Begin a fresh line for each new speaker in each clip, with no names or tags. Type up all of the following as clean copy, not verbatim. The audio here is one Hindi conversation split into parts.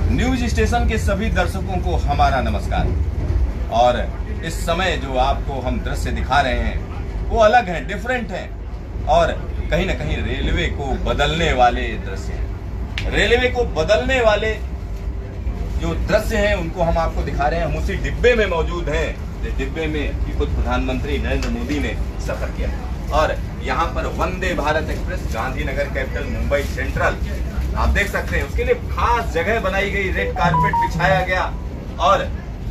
न्यूज स्टेशन के सभी दर्शकों को हमारा नमस्कार। और इस समय जो आपको हम दृश्य दिखा रहे हैं वो अलग है, डिफरेंट है और कहीं ना कहीं रेलवे को बदलने वाले दृश्य हैं। रेलवे को बदलने वाले जो दृश्य हैं उनको हम आपको दिखा रहे हैं। हम उसी डिब्बे में मौजूद हैं जिस डिब्बे में खुद प्रधानमंत्री नरेंद्र मोदी ने सफर किया। और यहाँ पर Vande Bharat express Gandhinagar capital Mumbai central आप देख सकते हैं, उसके लिए खास जगह बनाई गई, रेड कारपेट बिछाया गया और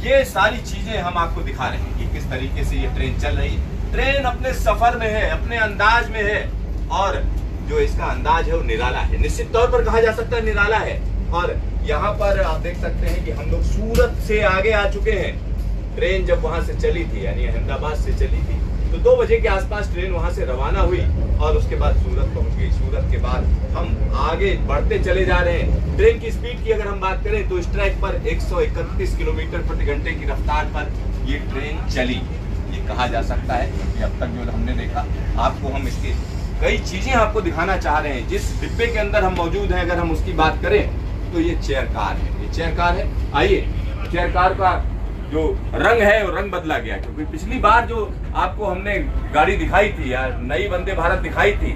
ये सारी चीजें हम आपको दिखा रहे हैं कि किस तरीके से ये ट्रेन चल रही है। ट्रेन अपने सफर में है, अपने अंदाज में है और जो इसका अंदाज है वो निराला है, निश्चित तौर पर कहा जा सकता है निराला है। और यहाँ पर आप देख सकते हैं कि हम लोग सूरत से आगे आ चुके हैं। ट्रेन जब वहां से चली थी यानी अहमदाबाद से चली थी तो 2 बजे के आसपास ट्रेन वहां से रवाना हुई और उसके बाद सूरत पहुंच गई। सूरत के बाद हम आगे बढ़ते चले जा रहे हैं। ट्रेन की स्पीड की अगर हम बात करें तो इस ट्रैक पर 131 किलोमीटर प्रति घंटे की रफ्तार पर ये ट्रेन चली। ये कहा जा सकता है कि अब तक जो हमने देखा, आपको हम इसके कई चीजें आपको दिखाना चाह रहे हैं। जिस डिब्बे के अंदर हम मौजूद हैं अगर हम उसकी बात करें तो ये चेयर कार है, ये चेयर कार है। आइए, चेयर कार का जो रंग है वो रंग बदला गया, क्योंकि पिछली बार जो आपको हमने गाड़ी दिखाई थी या नई वंदे भारत दिखाई थी,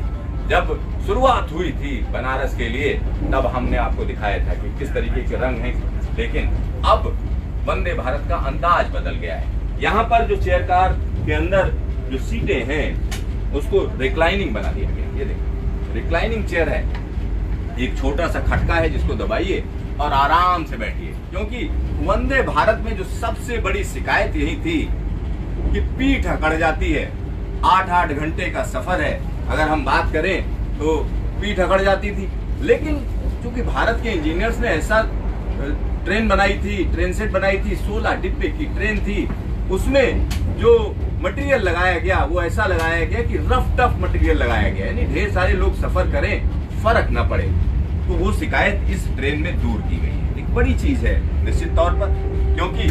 जब शुरुआत हुई थी बनारस के लिए, तब हमने आपको दिखाया था कि किस तरीके के रंग हैं। लेकिन अब वंदे भारत का अंदाज बदल गया है। यहाँ पर जो चेयर कार के अंदर जो सीटें हैं उसको रिक्लाइनिंग बना दिया गया। ये देखिए, रिक्लाइनिंग चेयर है, एक छोटा सा खटका है जिसको दबाइए और आराम से बैठिए। क्योंकि वंदे भारत में जो सबसे बड़ी शिकायत यही थी कि पीठ अकड़ जाती है। 8-8 घंटे का सफर है, अगर हम बात करें तो पीठ अकड़ जाती थी। लेकिन चूंकि भारत के इंजीनियर्स ने ऐसा ट्रेन बनाई थी, ट्रेन सेट बनाई थी, 16 डिब्बे की ट्रेन थी, उसमें जो मटेरियल लगाया गया वो ऐसा लगाया गया कि रफ टफ मटेरियल लगाया गया, यानी ढेर सारे लोग सफर करें, फर्क न पड़े। तो वो शिकायत इस ट्रेन में दूर की गई है। एक बड़ी चीज है निश्चित तौर पर, क्योंकि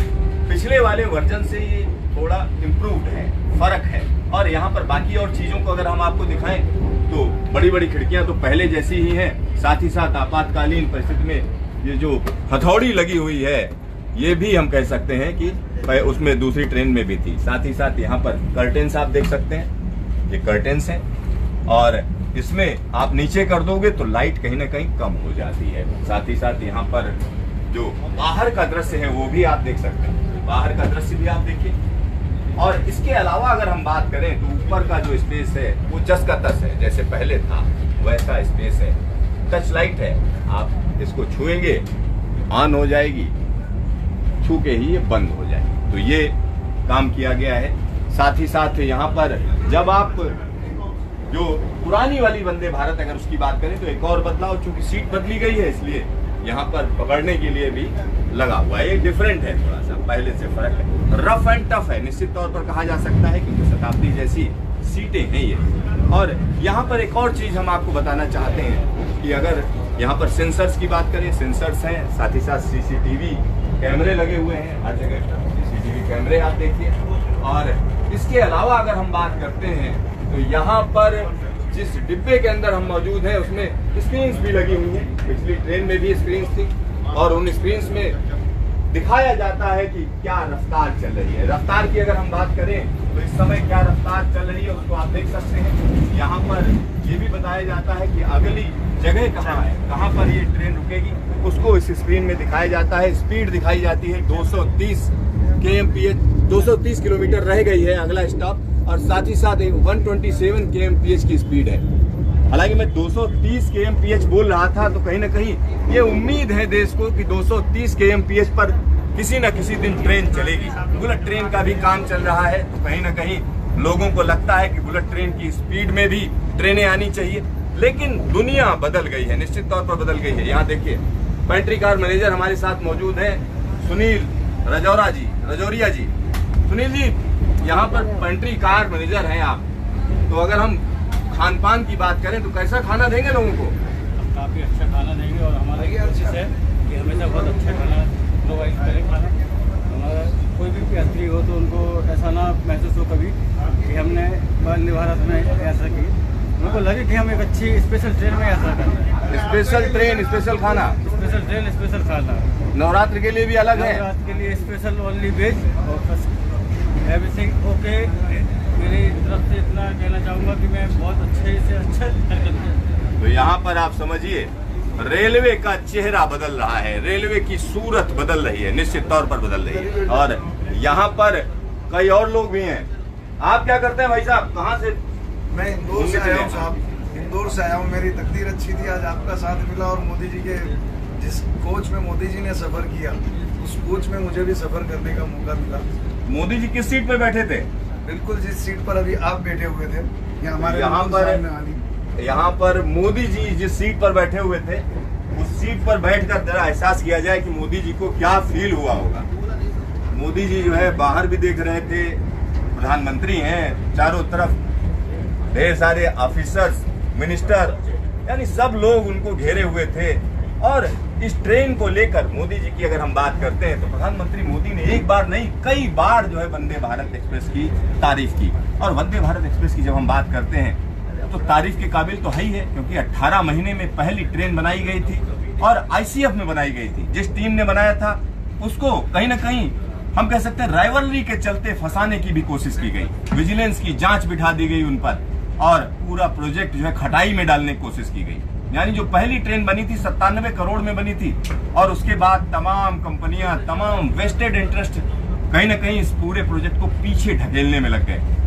पिछले वाले वर्जन से ये थोड़ा इम्प्रूव्ड है, फर्क है। और यहाँ पर बाकी और चीजों को अगर हम आपको दिखाएं तो बड़ी बड़ी खिड़कियां तो पहले जैसी ही हैं, साथ ही साथ आपातकालीन परिस्थिति में ये जो हथौड़ी लगी हुई है ये भी हम कह सकते हैं कि उसमें दूसरी ट्रेन में भी थी। साथ ही साथ यहाँ पर कर्टेन्स आप देख सकते हैं, ये कर्टेन्स हैं और इसमें आप नीचे कर दोगे तो लाइट कहीं ना कहीं कम हो जाती है। साथ ही साथ यहाँ पर जो बाहर का दृश्य है वो भी आप देख सकते हैं, बाहर का दृश्य भी आप देखिए। और इसके अलावा अगर हम बात करें तो ऊपर का जो स्पेस है वो जस का तस है, जैसे पहले था वैसा स्पेस है। टच लाइट है, आप इसको छुएंगे ऑन हो जाएगी, छू के ही ये बंद हो जाएगी। तो ये काम किया गया है। साथ ही साथ यहाँ पर जब आप जो पुरानी वाली वंदे भारत अगर उसकी बात करें तो एक और बदलाव, चूंकि सीट बदली गई है इसलिए यहाँ पर पकड़ने के लिए भी लगा हुआ है। ये डिफरेंट है, थोड़ा सा पहले से फर्क है, रफ एंड टफ है निश्चित तौर पर कहा जा सकता है, क्योंकि शताब्दी जैसी सीटें हैं ये। और यहाँ पर एक और चीज हम आपको बताना चाहते हैं कि अगर यहाँ पर सेंसर्स की बात करें, सेंसर्स हैं, साथ ही साथ सीसीटीवी कैमरे लगे हुए हैं हर जगह, सीसीटीवी कैमरे आप देखिए। और इसके अलावा अगर हम बात करते हैं तो यहाँ पर जिस डिब्बे के अंदर हम मौजूद हैं उसमें स्क्रीन्स भी लगी हुई हैं। पिछली ट्रेन में भी स्क्रीन्स थी और उन स्क्रीन्स में दिखाया जाता है कि क्या रफ्तार चल रही है। रफ्तार की अगर हम बात करें तो इस समय क्या रफ्तार चल रही है उसको आप देख सकते हैं। यहाँ पर ये भी बताया जाता है कि अगली जगह कहाँ है, कहाँ पर ये ट्रेन रुकेगी, उसको इस स्क्रीन में दिखाया जाता है। स्पीड दिखाई जाती है 230 kmph, 230 किलोमीटर रह गई है अगला स्टॉप, और साथ ही साथ 127 kmph की स्पीड है। हालांकि मैं 230 kmph बोल रहा था तो कहीं ना कहीं ये उम्मीद है देश को कि 230 kmph पर किसी न किसी दिन ट्रेन चलेगी। बुलेट ट्रेन का भी काम चल रहा है तो कहीं ना कहीं लोगों को लगता है कि बुलेट ट्रेन की स्पीड में भी ट्रेनें आनी चाहिए। लेकिन दुनिया बदल गई है, निश्चित तौर पर बदल गई है। यहाँ देखिए, पेंट्री कार मैनेजर हमारे साथ मौजूद है, सुनील रजौरिया जी। सुनील जी, यहाँ पर पेंट्री कार मैनेजर हैं आप, तो अगर हम खान पान की बात करें तो कैसा खाना देंगे लोगों को?
काफ़ी अच्छा खाना देंगे और हमारा ये कोशिश है कि हमेशा बहुत अच्छा खाना प्रोवाइड करें। हमारा कोई भी यात्री हो तो उनको ऐसा ना महसूस हो कभी कि हमने वंदे भारत में यात्रा की, उनको लगे कि हम एक अच्छी स्पेशल ट्रेन में यात्रा कर रहे हैं।
स्पेशल ट्रेन, स्पेशल खाना,
स्पेशल ट्रेन, स्पेशल खाना।
नवरात्र के लिए भी अलग है?
नवरात्र के लिए स्पेशल ओनली वेज और एवरीथिंग ओके। मेरी तरफ से इतना कहना चाहूँगा कि मैं बहुत अच्छे से अच्छा।
तो यहाँ पर आप समझिए रेलवे का चेहरा बदल रहा है, रेलवे की सूरत बदल रही है, निश्चित तौर पर बदल रही है। और यहाँ पर कई और लोग भी हैं। आप क्या करते हैं भाई साहब, कहाँ से?
मैं इंदौर से आया हूँ साहब, इंदौर से आया हूँ। मेरी तकदीर अच्छी थी, आज आपका साथ मिला और मोदी जी के जिस कोच में मोदी जी ने सफर किया उस कोच में मुझे भी सफर करने का मौका मिला।
मोदी जी किस सीट पे बैठे थे?
बिल्कुल जिस सीट पर अभी आप बैठे हुए थे, ये हमारे
यहाँ पर मोदी जी जिस सीट पर बैठे हुए थे उस सीट पर बैठकर जरा एहसास किया जाए कि मोदी जी को क्या फील हुआ होगा। मोदी जी जो है बाहर भी देख रहे थे, प्रधानमंत्री हैं, चारों तरफ ढेर सारे ऑफिसर्स, मिनिस्टर, यानी सब लोग उनको घेरे हुए थे। और इस ट्रेन को लेकर मोदी जी की अगर हम बात करते हैं तो प्रधानमंत्री मोदी ने एक बार नहीं कई बार जो है वंदे भारत एक्सप्रेस की तारीफ की। और वंदे भारत एक्सप्रेस की जब हम बात करते हैं तो तारीफ के काबिल तो है ही है, क्योंकि 18 महीने में पहली ट्रेन बनाई गई थी और आईसीएफ में बनाई गई थी। जिस टीम ने बनाया था उसको कहीं ना कहीं हम कह सकते हैं राइवलरी के चलते फंसाने की भी कोशिश की गई, विजिलेंस की जांच बिठा दी गई उन पर और पूरा प्रोजेक्ट जो है खटाई में डालने की कोशिश की गई। यानी जो पहली ट्रेन बनी थी 97 करोड़ में बनी थी और उसके बाद तमाम कंपनियां, तमाम वेस्टेड इंटरेस्ट कहीं ना कहीं इस पूरे प्रोजेक्ट को पीछे ढकेलने में लग गए।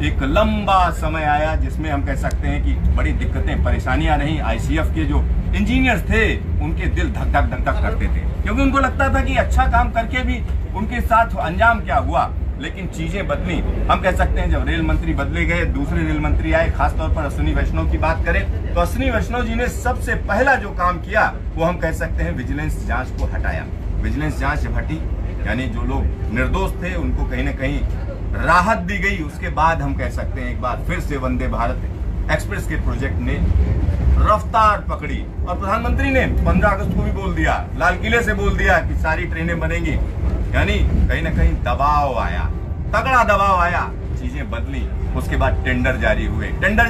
एक लंबा समय आया जिसमें हम कह सकते हैं कि बड़ी दिक्कतें, परेशानियां रही। आईसीएफ के जो इंजीनियर्स थे उनके दिल धक धक धक धक करते थे, क्योंकि उनको लगता था कि अच्छा काम करके भी उनके साथ अंजाम क्या हुआ। लेकिन चीजें बदली। हम कह सकते हैं जब रेल मंत्री बदले गए, दूसरे रेल मंत्री आए, खासतौर पर अश्विनी वैष्णव की बात करें तो अश्विनी वैष्णव जी ने सबसे पहला जो काम किया वो हम कह सकते हैं विजिलेंस जांच को हटाया। विजिलेंस जांच जब हटी, यानी जो लोग निर्दोष थे उनको कहीं ना कहीं राहत दी गई। उसके बाद हम कह सकते हैं एक बार फिर से वंदे भारत एक्सप्रेस के प्रोजेक्ट ने रफ्तार पकड़ी और प्रधानमंत्री ने 15 अगस्त को भी बोल दिया, लाल किले से बोल दिया कि सारी ट्रेनें बनेंगी। यानी कहीं ना कहीं दबाव आया, तगड़ा दबाव आया, चीजें बदली। उसके बाद टेंडर जारी हुए, टेंडर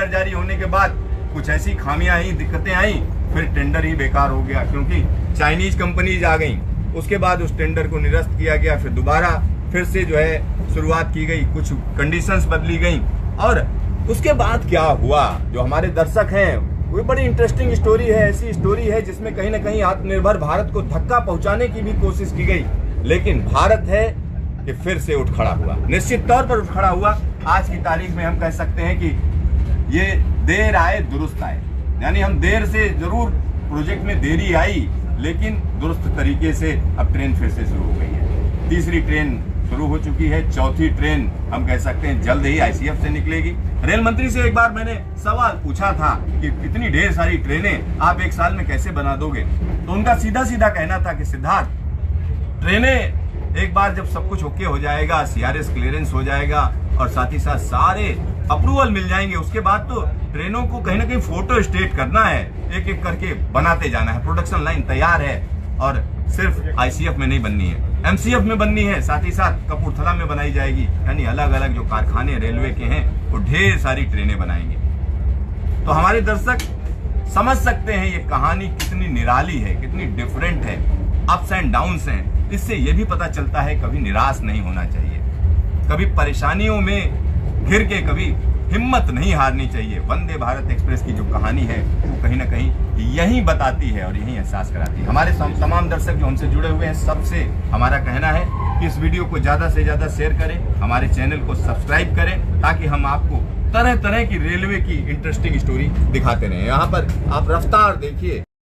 जारी होने के बाद कुछ ऐसी खामियां आई, दिक्कतें आई, फिर टेंडर ही बेकार हो गया क्योंकि चाइनीज कंपनीज आ गई। उसके बाद उस टेंडर को निरस्त किया गया, फिर दोबारा फिर से जो है शुरुआत की गई, कुछ कंडीशंस बदली गई। और उसके बाद क्या हुआ, जो हमारे दर्शक हैं वो बड़ी इंटरेस्टिंग स्टोरी है। ऐसी स्टोरी है जिसमें कहीं ना कहीं आत्मनिर्भर भारत को धक्का पहुंचाने की भी कोशिश की गई, लेकिन भारत है कि फिर से उठ खड़ा हुआ, निश्चित तौर पर उठ खड़ा हुआ। आज की तारीख में हम कह सकते हैं कि ये देर आए दुरुस्त आए, यानी हम देर से जरूर प्रोजेक्ट में देरी आई लेकिन दुरुस्त तरीके से अब ट्रेन फिर से शुरू हो गई है। तीसरी ट्रेन शुरू हो चुकी है, चौथी ट्रेन हम कह सकते हैं जल्द ही आईसीएफ से निकलेगी। रेल मंत्री से एक बार मैंने सवाल पूछा था कि इतनी ढेर सारी ट्रेनें आप एक साल में कैसे बना दोगे, तो उनका सीधा सीधा कहना था कि सिद्धार्थ, ट्रेनें एक बार जब सब कुछ ओके हो जाएगा, सीआरएस क्लियरेंस हो जाएगा और साथ ही साथ सारे अप्रूवल मिल जाएंगे, उसके बाद तो ट्रेनों को कहीं ना कहीं फोटो स्टेट करना है, एक एक करके बनाते जाना है। प्रोडक्शन लाइन तैयार है और सिर्फ आईसीएफ में नहीं बननी है, एमसीएफ में बननी है, साथ ही साथ कपूरथला में बनाई जाएगी। यानी अलग अलग जो कारखाने रेलवे के हैं वो ढेर सारी ट्रेनें बनाएंगे। तो हमारे दर्शक समझ सकते हैं ये कहानी कितनी निराली है, कितनी डिफरेंट है, अप्स एंड डाउन्स हैं। इससे ये भी पता चलता है कभी निराश नहीं होना चाहिए, कभी परेशानियों में घिर के कभी हिम्मत नहीं हारनी चाहिए। वंदे भारत एक्सप्रेस की जो कहानी है वो कहीं ना कहीं यही बताती है और यही एहसास कराती है। हमारे तमाम दर्शक जो हमसे जुड़े हुए हैं सबसे हमारा कहना है कि इस वीडियो को ज़्यादा से ज़्यादा शेयर करें, हमारे चैनल को सब्सक्राइब करें ताकि हम आपको तरह तरह की रेलवे की इंटरेस्टिंग स्टोरी दिखाते रहें। यहाँ पर आप रफ्तार देखिए।